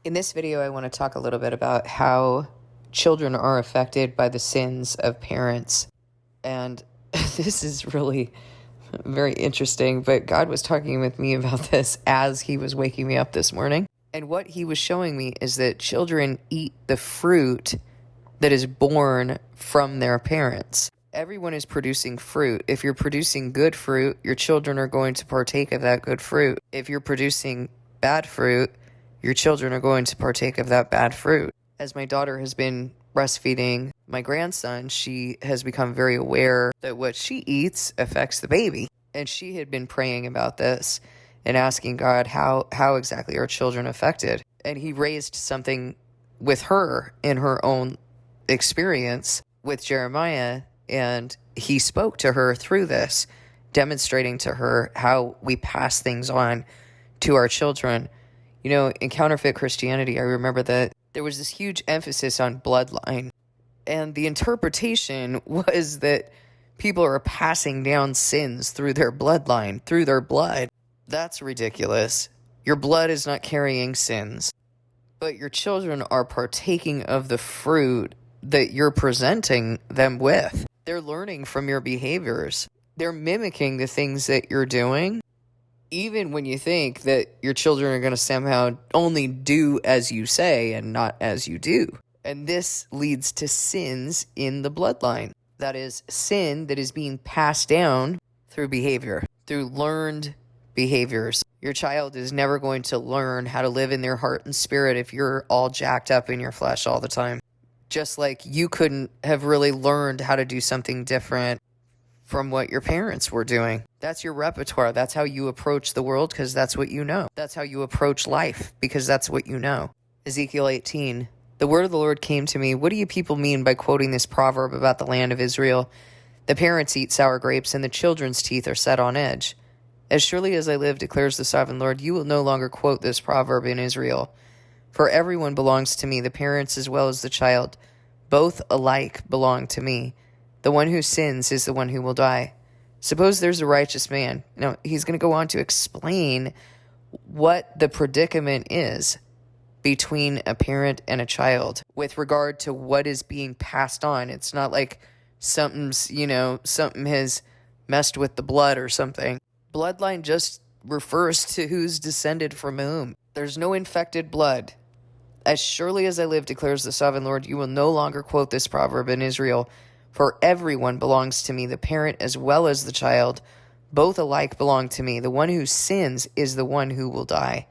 In this video, I want to talk a little bit about how children are affected by the sins of parents. And this is really very interesting, but God was talking with me about this as he was waking me up this morning. And what he was showing me is that children eat the fruit that is born from their parents. Everyone is producing fruit. If you're producing good fruit, your children are going to partake of that good fruit. If you're producing bad fruit, your children are going to partake of that bad fruit. As my daughter has been breastfeeding my grandson, she has become very aware that what she eats affects the baby. And she had been praying about this and asking God how exactly are children affected. And he raised something with her in her own experience with Jeremiah, and he spoke to her through this, demonstrating to her how we pass things on to our children. You know, in counterfeit Christianity, I remember that there was this huge emphasis on bloodline. And the interpretation was that people are passing down sins through their bloodline, through their blood. That's ridiculous. Your blood is not carrying sins, but your children are partaking of the fruit that you're presenting them with. They're learning from your behaviors. They're mimicking the things that you're doing. Even when you think that your children are going to somehow only do as you say and not as you do. And this leads to sins in the bloodline. That is sin that is being passed down through behavior, through learned behaviors. Your child is never going to learn how to live in their heart and spirit if you're all jacked up in your flesh all the time. Just like you couldn't have really learned how to do something different from what your parents were doing. That's your repertoire. That's how you approach the world because that's what you know. That's how you approach life because that's what you know. Ezekiel 18. The word of the Lord came to me. What do you people mean by quoting this proverb about the land of Israel? The parents eat sour grapes and the children's teeth are set on edge. As surely as I live, declares the sovereign Lord, you will no longer quote this proverb in Israel. For everyone belongs to me, the parents as well as the child. Both alike belong to me. The one who sins is the one who will die. Suppose there's a righteous man. Now, he's going to go on to explain what the predicament is between a parent and a child with regard to what is being passed on. It's not like something has messed with the blood or something. Bloodline just refers to who's descended from whom. There's no infected blood. As surely as I live, declares the sovereign Lord, you will no longer quote this proverb in Israel. For everyone belongs to me, the parent as well as the child. Both alike belong to me. The one who sins is the one who will die.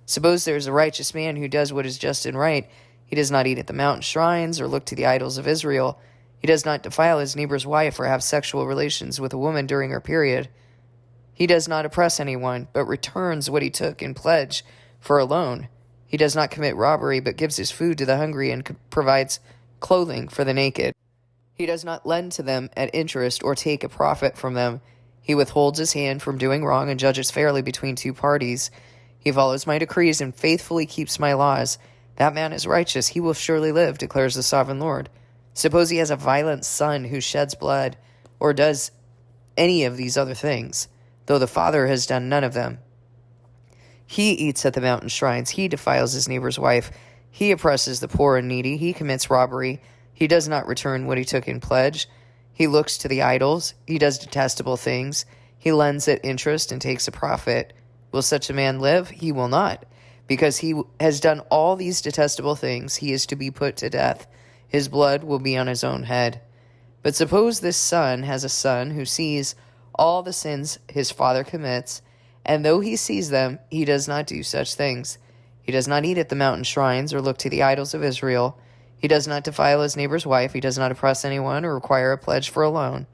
Suppose there is a righteous man who does what is just and right. He does not eat at the mountain shrines or look to the idols of Israel. He does not defile his neighbor's wife or have sexual relations with a woman during her period. He does not oppress anyone, but returns what he took in pledge for a loan. He does not commit robbery, but gives his food to the hungry and provides clothing for the naked. He does not lend to them at interest or take a profit from them. He withholds his hand from doing wrong and judges fairly between two parties. He follows my decrees and faithfully keeps my laws. That man is righteous. He will surely live, declares the sovereign Lord. Suppose he has a violent son who sheds blood or does any of these other things, though the father has done none of them. He eats at the mountain shrines. He defiles his neighbor's wife. He oppresses the poor and needy. He commits robbery. He does not return what he took in pledge. He looks to the idols. He does detestable things. He lends at interest and takes a profit. Will such a man live? He will not. Because he has done all these detestable things, he is to be put to death. His blood will be on his own head. But suppose this son has a son who sees all the sins his father commits, and though he sees them, he does not do such things. He does not eat at the mountain shrines or look to the idols of Israel. He does not defile his neighbor's wife. He does not oppress anyone or require a pledge for a loan.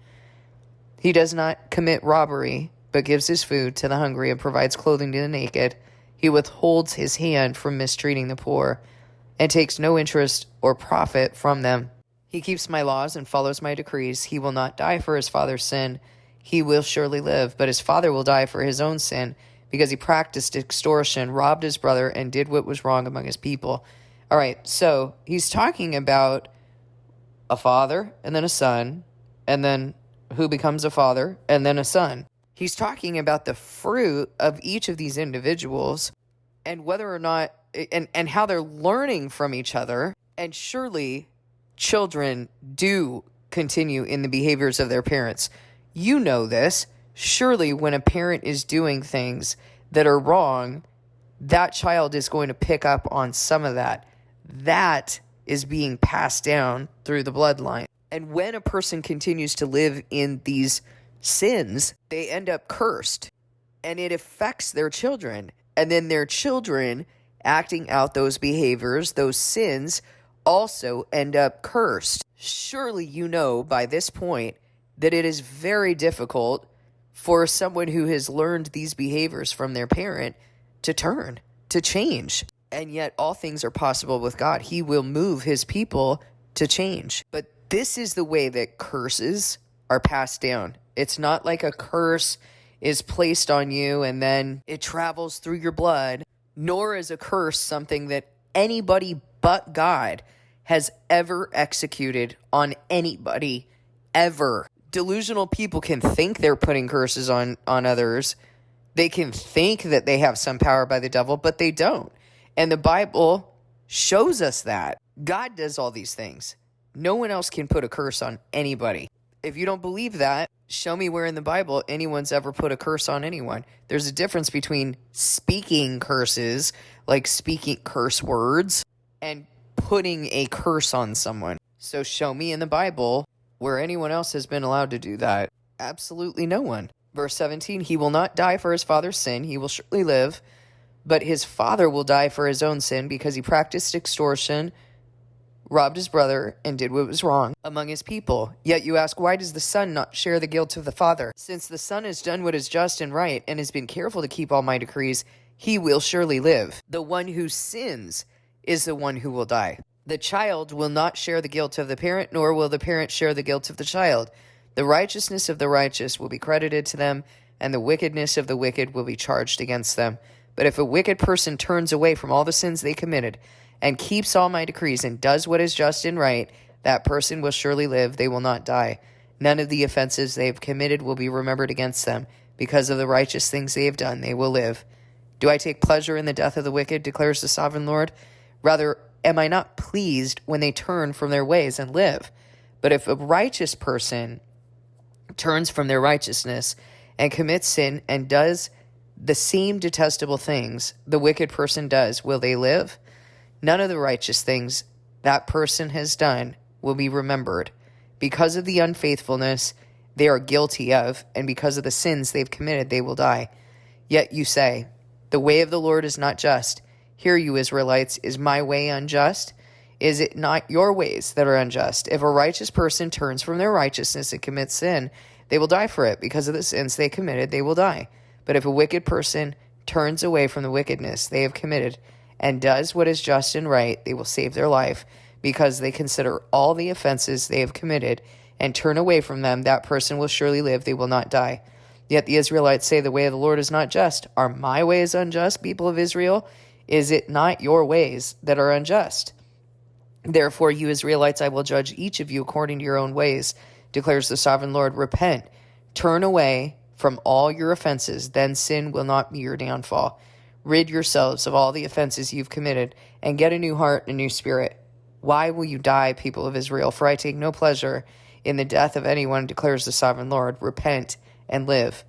He does not commit robbery, but gives his food to the hungry and provides clothing to the naked. He withholds his hand from mistreating the poor and takes no interest or profit from them. He keeps my laws and follows my decrees. He will not die for his father's sin. He will surely live, but his father will die for his own sin because he practiced extortion, robbed his brother, and did what was wrong among his people. All right, so he's talking about a father and then a son, and then who becomes a father and then a son. He's talking about the fruit of each of these individuals and whether or not and how they're learning from each other. And surely children do continue in the behaviors of their parents. You know this. Surely when a parent is doing things that are wrong, that child is going to pick up on some of that. That is being passed down through the bloodline. And when a person continues to live in these sins, they end up cursed. And it affects their children. And then their children acting out those behaviors, those sins, also end up cursed. Surely you know by this point that it is very difficult for someone who has learned these behaviors from their parent to turn, to change. And yet all things are possible with God. He will move his people to change. But this is the way that curses are passed down. It's not like a curse is placed on you and then it travels through your blood, nor is a curse something that anybody but God has ever executed on anybody, ever. Delusional people can think they're putting curses on others. They can think that they have some power by the devil, but they don't. And the Bible shows us that. God does all these things. No one else can put a curse on anybody. If you don't believe that, show me where in the Bible anyone's ever put a curse on anyone. There's a difference between speaking curses, like speaking curse words, and putting a curse on someone. So show me in the Bible where anyone else has been allowed to do that. Absolutely no one. Verse 17, he will not die for his father's sin. He will surely live. But his father will die for his own sin because he practiced extortion, robbed his brother, and did what was wrong among his people. Yet you ask, why does the son not share the guilt of the father? Since the son has done what is just and right and has been careful to keep all my decrees, he will surely live. The one who sins is the one who will die. The child will not share the guilt of the parent, nor will the parent share the guilt of the child. The righteousness of the righteous will be credited to them, and the wickedness of the wicked will be charged against them. But if a wicked person turns away from all the sins they committed and keeps all my decrees and does what is just and right, that person will surely live, they will not die. None of the offenses they have committed will be remembered against them. Because of the righteous things they have done, they will live. Do I take pleasure in the death of the wicked, declares the sovereign Lord? Rather, am I not pleased when they turn from their ways and live? But if a righteous person turns from their righteousness and commits sin and does the same detestable things the wicked person does, will they live? None of the righteous things that person has done will be remembered. Because of the unfaithfulness they are guilty of, and because of the sins they've committed, they will die. Yet you say, the way of the Lord is not just. Hear you, Israelites, is my way unjust? Is it not your ways that are unjust? If a righteous person turns from their righteousness and commits sin, they will die for it. Because of the sins they committed, they will die. But if a wicked person turns away from the wickedness they have committed and does what is just and right, they will save their life. Because they consider all the offenses they have committed and turn away from them, that person will surely live, they will not die. Yet the Israelites say, the way of the Lord is not just. Are my ways unjust, people of Israel? Is it not your ways that are unjust? Therefore, you Israelites, I will judge each of you according to your own ways, declares the sovereign Lord. Repent, turn away from all your offenses, then sin will not be your downfall. Rid yourselves of all the offenses you've committed, and get a new heart and a new spirit. Why will you die, people of Israel? For I take no pleasure in the death of anyone, declares the sovereign Lord. Repent and live.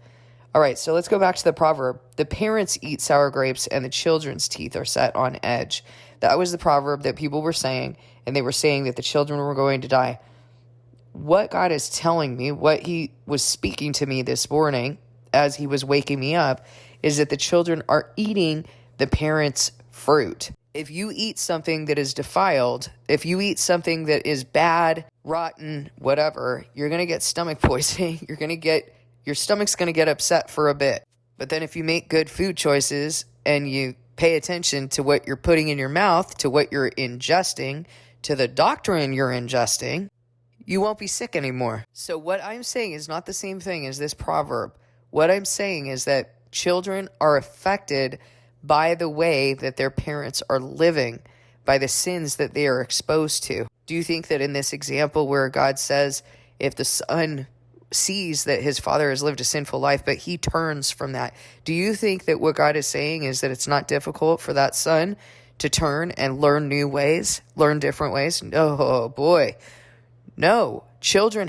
All right, so let's go back to the proverb. The parents eat sour grapes, and the children's teeth are set on edge. That was the proverb that people were saying, and they were saying that the children were going to die. What God is telling me, what he was speaking to me this morning as he was waking me up, is that the children are eating the parents' fruit. If you eat something that is defiled, if you eat something that is bad, rotten, whatever, you're going to get stomach poisoning. Your stomach's going to get upset for a bit. But then if you make good food choices and you pay attention to what you're putting in your mouth, to what you're ingesting, to the doctrine you're ingesting, you won't be sick anymore. So what I'm saying is not the same thing as this proverb. What I'm saying is that children are affected by the way that their parents are living, by the sins that they are exposed to. Do you think that in this example where God says, if the son sees that his father has lived a sinful life, but he turns from that, do you think that what God is saying is that it's not difficult for that son to turn and learn new ways, learn different ways? Oh boy. No. Children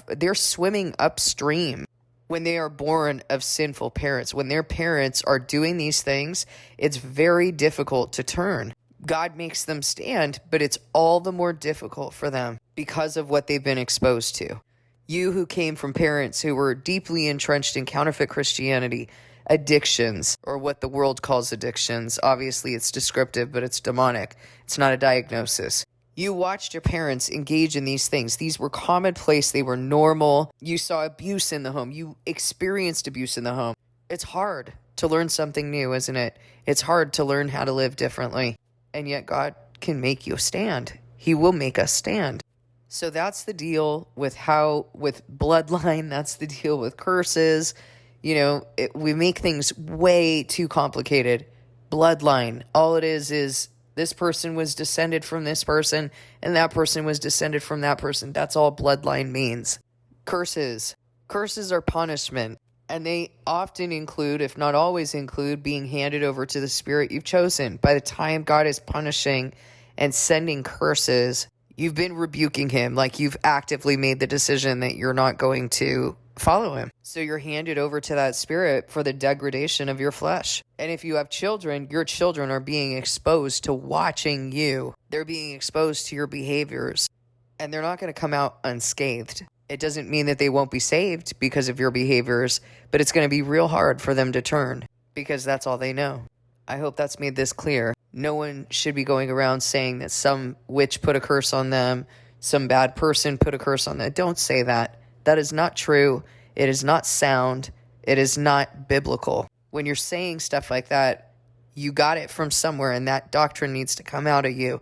they're swimming upstream when they are born of sinful parents. When their parents are doing these things, it's very difficult to turn. God makes them stand, but it's all the more difficult for them because of what they've been exposed to. You who came from parents who were deeply entrenched in counterfeit Christianity, addictions, or what the world calls addictions. Obviously, it's descriptive, but it's demonic. It's not a diagnosis. You watched your parents engage in these things. These were commonplace. They were normal. You saw abuse in the home. You experienced abuse in the home. It's hard to learn something new, isn't it? It's hard to learn how to live differently. And yet God can make you stand. He will make us stand. So that's the deal with bloodline. That's the deal with curses. We make things way too complicated. Bloodline, all it is this person was descended from this person, and that person was descended from that person. That's all bloodline means. Curses are punishment, and they often include, if not always include, being handed over to the spirit you've chosen. By the time God is punishing and sending curses, you've been rebuking him, like you've actively made the decision that you're not going to follow him. So you're handed over to that spirit for the degradation of your flesh. And if you have children, your children are being exposed to watching you. They're being exposed to your behaviors, and they're not going to come out unscathed. It doesn't mean that they won't be saved because of your behaviors, but it's going to be real hard for them to turn because that's all they know. I hope that's made this clear. No one should be going around saying that some witch put a curse on them, some bad person put a curse on them. Don't say that. That is not true. It is not sound. It is not biblical. When you're saying stuff like that, you got it from somewhere, and that doctrine needs to come out of you.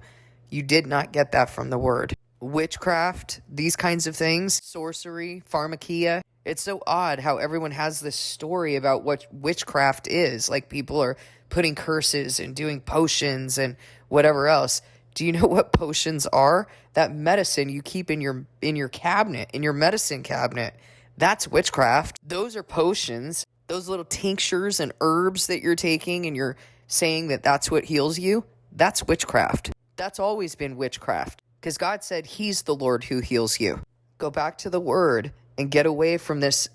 You did not get that from the word. Witchcraft, these kinds of things, sorcery, pharmakia. It's so odd how everyone has this story about what witchcraft is. Like people are putting curses and doing potions and whatever else. Do you know what potions are? That medicine you keep in your cabinet, in your medicine cabinet. That's witchcraft. Those are potions. Those little tinctures and herbs that you're taking and you're saying that that's what heals you. That's witchcraft. That's always been witchcraft. Because God said he's the Lord who heals you. Go back to the word and get away from this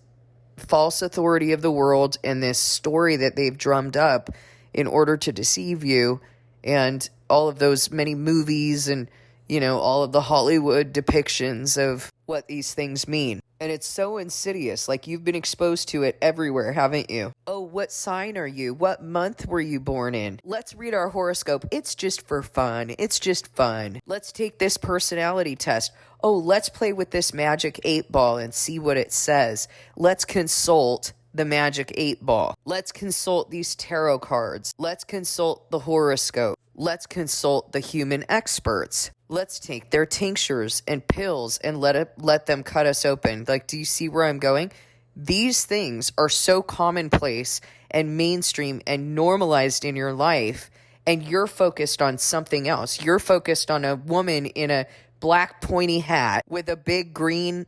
false authority of the world and this story that they've drummed up in order to deceive you, and all of those many movies and, all of the Hollywood depictions of what these things mean. And it's so insidious, like you've been exposed to it everywhere, haven't you? Oh, what sign are you? What month were you born in? Let's read our horoscope. It's just for fun. It's just fun. Let's take this personality test. Oh, let's play with this magic 8-ball and see what it says. Let's consult the magic 8-ball. Let's consult these tarot cards. Let's consult the horoscope. Let's consult the human experts. Let's take their tinctures and pills and let them cut us open. Like, do you see where I'm going? These things are so commonplace and mainstream and normalized in your life, and you're focused on something else. You're focused on a woman in a black pointy hat with a big green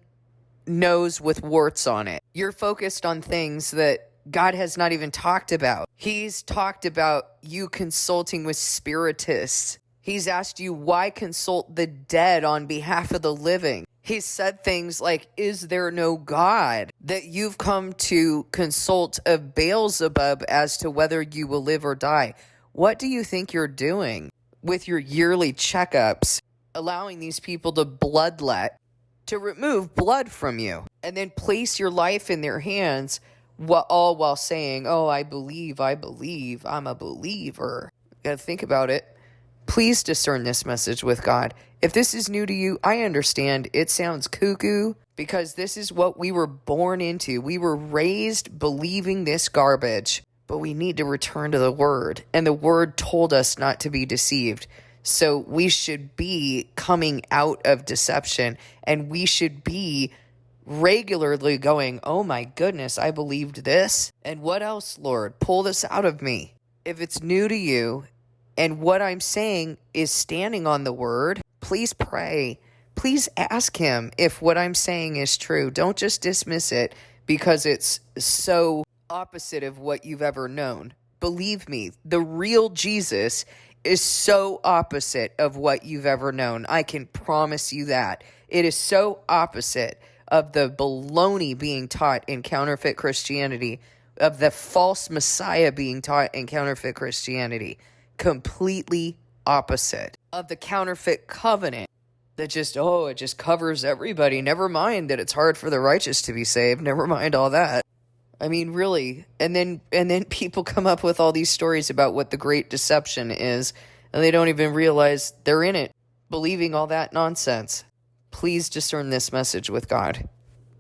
nose with warts on it. You're focused on things that God has not even talked about. He's talked about you consulting with spiritists. He's asked you, why consult the dead on behalf of the living? He's said things like, is there no God? That you've come to consult a Beelzebub as to whether you will live or die. What do you think you're doing with your yearly checkups, allowing these people to bloodlet, to remove blood from you, and then place your life in their hands, all while saying, oh, I believe, I'm a believer. You gotta think about it. Please discern this message with God. If this is new to you, I understand it sounds cuckoo because this is what we were born into. We were raised believing this garbage, but we need to return to the Word. And the Word told us not to be deceived. So we should be coming out of deception, and we should be regularly going, oh my goodness, I believed this. And what else, Lord? Pull this out of me. If it's new to you, and what I'm saying is standing on the word, please pray. Please ask him if what I'm saying is true. Don't just dismiss it because it's so opposite of what you've ever known. Believe me, the real Jesus is so opposite of what you've ever known. I can promise you that. It is so opposite of the baloney being taught in counterfeit Christianity, of the false Messiah being taught in counterfeit Christianity. Completely opposite of the counterfeit covenant that just, it just covers everybody. Never mind that it's hard for the righteous to be saved. Never mind all that. I mean, really. And then people come up with all these stories about what the great deception is, and they don't even realize they're in it, believing all that nonsense. Please discern this message with God.